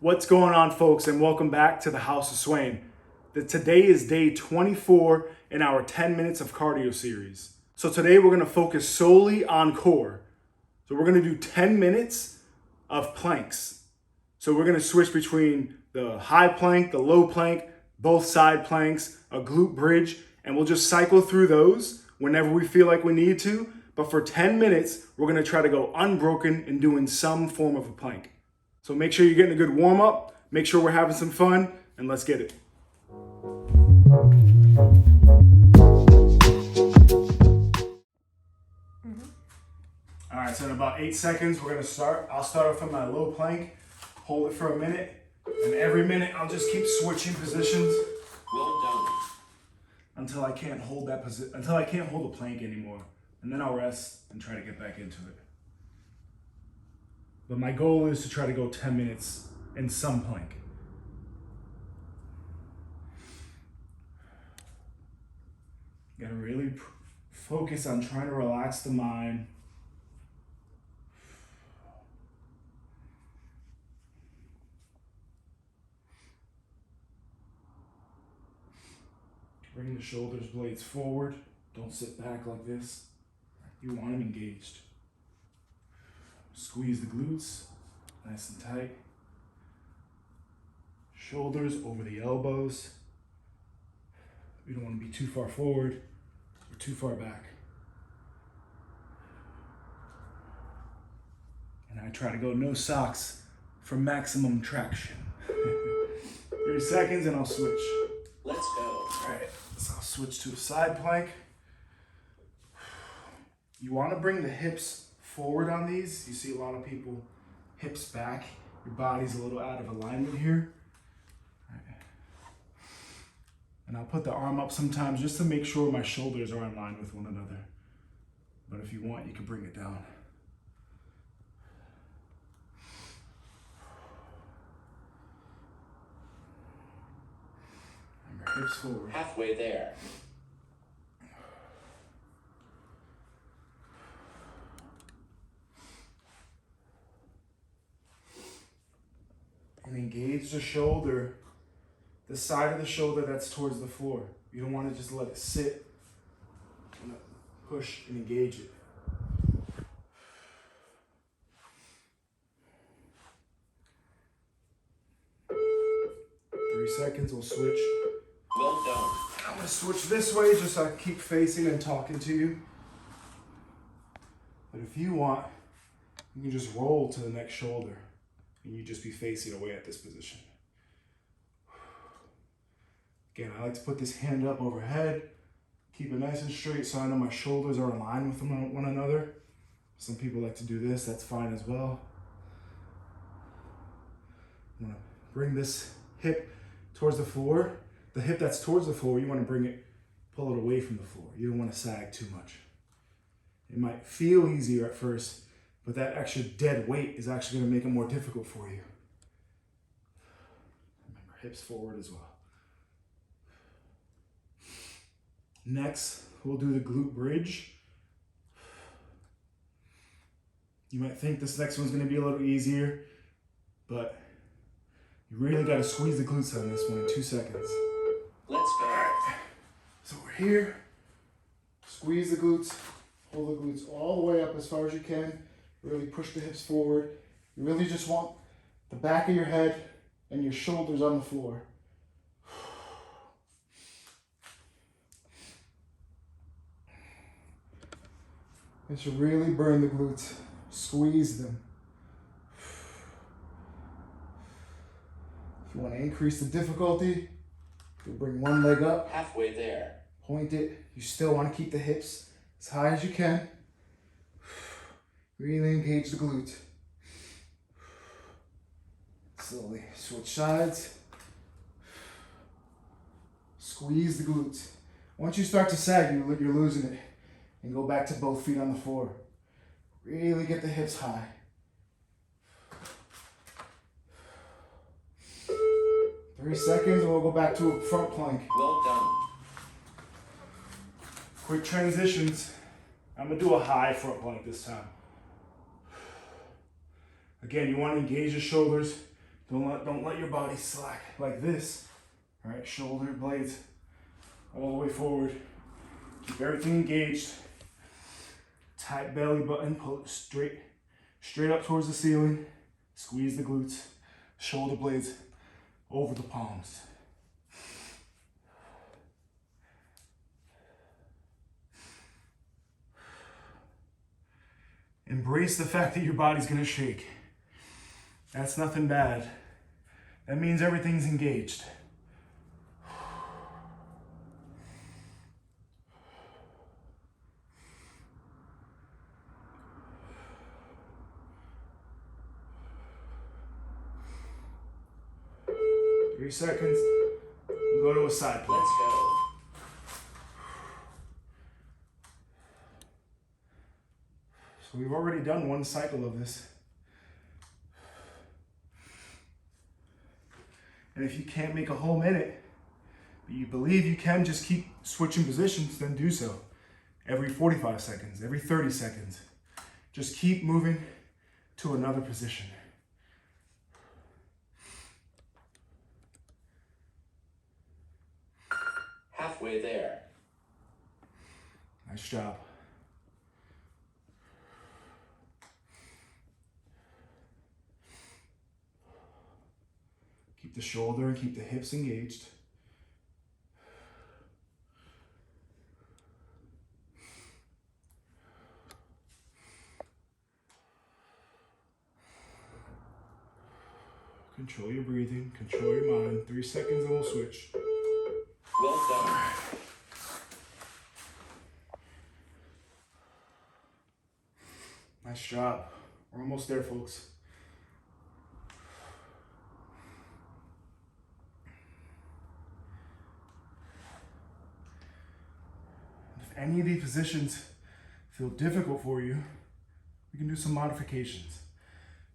What's going on, folks, and welcome back to the House of Suain. Today is day 24 in our 10 minutes of cardio series. So today we're going to focus solely on core. So we're going to do 10 minutes of planks. So we're going to switch between the high plank, the low plank, both side planks, a glute bridge, and we'll just cycle through those whenever we feel like we need to. But for 10 minutes, we're going to try to go unbroken and doing some form of a plank. So make sure you're getting a good warm up, make sure we're having some fun, and let's get it. All right, so in about 8 seconds, we're gonna start. I'll start off on my low plank, hold it for a minute, and every minute I'll just keep switching positions. Well done. Until I can't hold that position, until I can't hold the plank anymore. And then I'll rest and try to get back into it. But my goal is to try to go 10 minutes in some plank. Gotta really focus on trying to relax the mind. Bring the shoulders blades forward. Don't sit back like this. You want them engaged. Squeeze the glutes, nice and tight. Shoulders over the elbows. We don't want to be too far forward or too far back. And I try to go no socks for maximum traction. 3 seconds and I'll switch. Let's go. All right, so I'll switch to a side plank. You want to bring the hips forward on these. You see a lot of people hips back. Your body's a little out of alignment here. All right. And I'll put the arm up sometimes just to make sure my shoulders are in line with one another. But if you want, you can bring it down. Remember, hips forward. Halfway there. And engage the shoulder, the side of the shoulder that's towards the floor. You don't want to just let it sit. You want to push and engage it. Three seconds, we'll switch. Well done. I'm going to switch this way just so I keep facing and talking to you. But if you want, you can just roll to the next shoulder. And you just be facing away at this position. Again, I like to put this hand up overhead, keep it nice and straight so I know my shoulders are in line with one another. Some people like to do this, that's fine as well. I'm gonna bring this hip towards the floor. The hip that's towards the floor, you wanna pull it away from the floor. You don't wanna sag too much. It might feel easier at first, but that extra dead weight is actually going to make it more difficult for you. Remember, hips forward as well. Next, we'll do the glute bridge. You might think this next one's going to be a little easier, but you really got to squeeze the glutes on this one in 2 seconds. Let's go. All right. So we're here. Squeeze the glutes. Pull the glutes all the way up as far as you can. Really push the hips forward. You really just want the back of your head and your shoulders on the floor. This should really burn the glutes. Squeeze them. If you want to increase the difficulty, you'll bring one leg up. Halfway there. Point it. You still want to keep the hips as high as you can. Really engage the glute. Slowly switch sides. Squeeze the glutes. Once you start to sag, you're losing it. And go back to both feet on the floor. Really get the hips high. 3 seconds and we'll go back to a front plank. Well done. Quick transitions. I'm gonna do a high front plank this time. Again, you want to engage the shoulders, Don't let your body slack like this. All right, shoulder blades all the way forward. Keep everything engaged. Tight belly button, pull it straight up towards the ceiling. Squeeze the glutes, shoulder blades over the palms. Embrace the fact that your body's gonna shake. That's nothing bad. That means everything's engaged. Three seconds, and go to a side plank. Let's go. So we've already done one cycle of this. And if you can't make a whole minute, but you believe you can just keep switching positions, then do so. Every 45 seconds, every 30 seconds. Just keep moving to another position. Halfway there. Nice job. Keep the shoulder and keep the hips engaged. Control your breathing, control your mind. 3 seconds and we'll switch. Well done. Nice job. We're almost there, folks. If any of these positions feel difficult for you, we can do some modifications.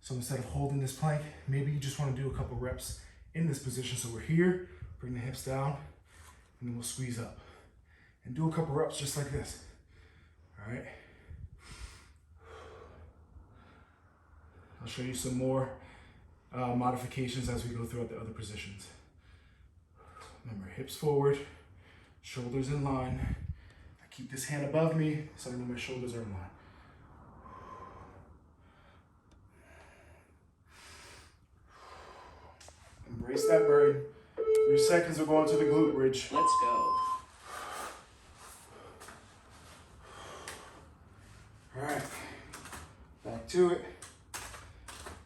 So instead of holding this plank, maybe you just want to do a couple reps in this position. So we're here, bring the hips down, and then we'll squeeze up. And do a couple reps just like this. All right? I'll show you some more modifications as we go throughout the other positions. Remember, hips forward, shoulders in line. I keep this hand above me so I know my shoulders are in line. Embrace that burn. 3 seconds, we're going to the glute bridge. Let's go. All right, back to it.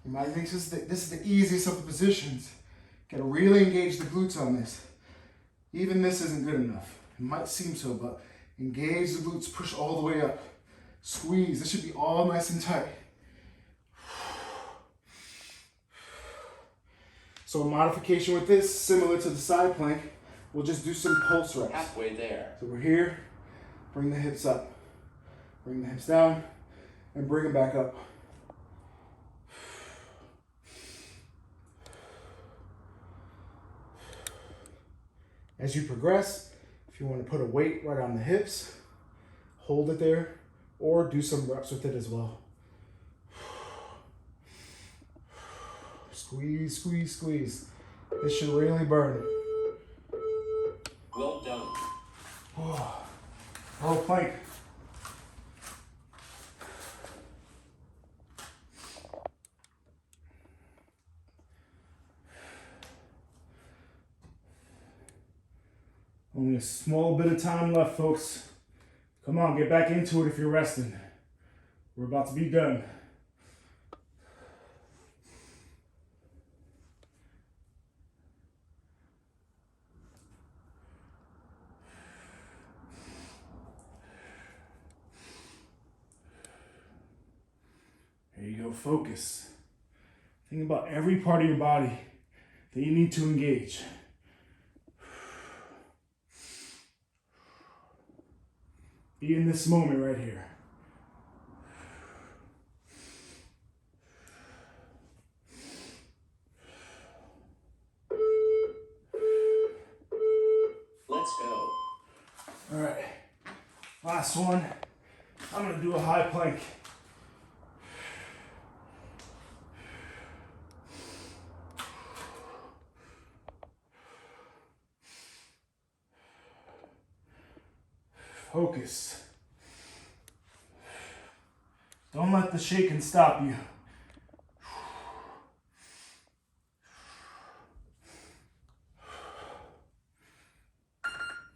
You might think this is the easiest of the positions. Gotta really engage the glutes on this. Even this isn't good enough. It might seem so, but engage the glutes, push all the way up. Squeeze, this should be all nice and tight. So a modification with this, similar to the side plank, we'll just do some pulse reps. Halfway there. So we're here, bring the hips up, bring the hips down, and bring them back up. As you progress, if you want to put a weight right on the hips, hold it there, or do some reps with it as well. Squeeze, squeeze, squeeze. This should really burn. Well done. Oh, plank. Only a small bit of time left, folks. Come on, get back into it if you're resting. We're about to be done. There you go, focus. Think about every part of your body that you need to engage. Be in this moment right here. Let's go. All right, last one. I'm gonna do a high plank. Focus. Don't let the shaking stop you.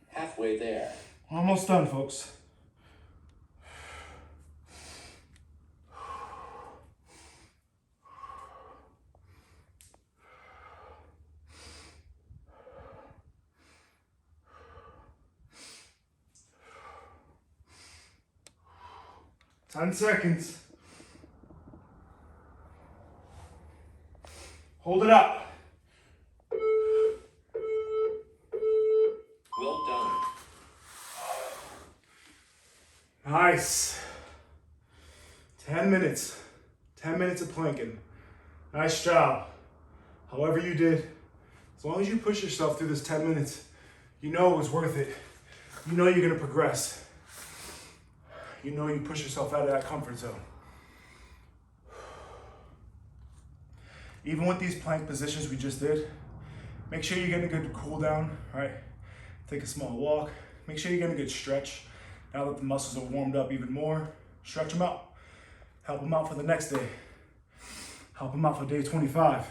Halfway there. Almost done, folks. Ten seconds. Hold it up. Well done. Nice. 10 minutes. 10 minutes of planking. Nice job. However you did, as long as you push yourself through this 10 minutes, you know it was worth it. You know you're gonna progress. You know you push yourself out of that comfort zone. Even with these plank positions we just did, make sure you're getting a good cool down, right? Take a small walk. Make sure you're getting a good stretch. Now that the muscles are warmed up even more, stretch them out. Help them out for the next day. Help them out for day 25.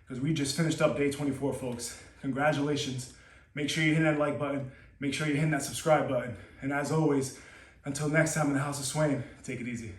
Because we just finished up day 24, folks. Congratulations. Make sure you hit that like button. Make sure you're hitting that subscribe button. And as always, until next time in the House of Suain, take it easy.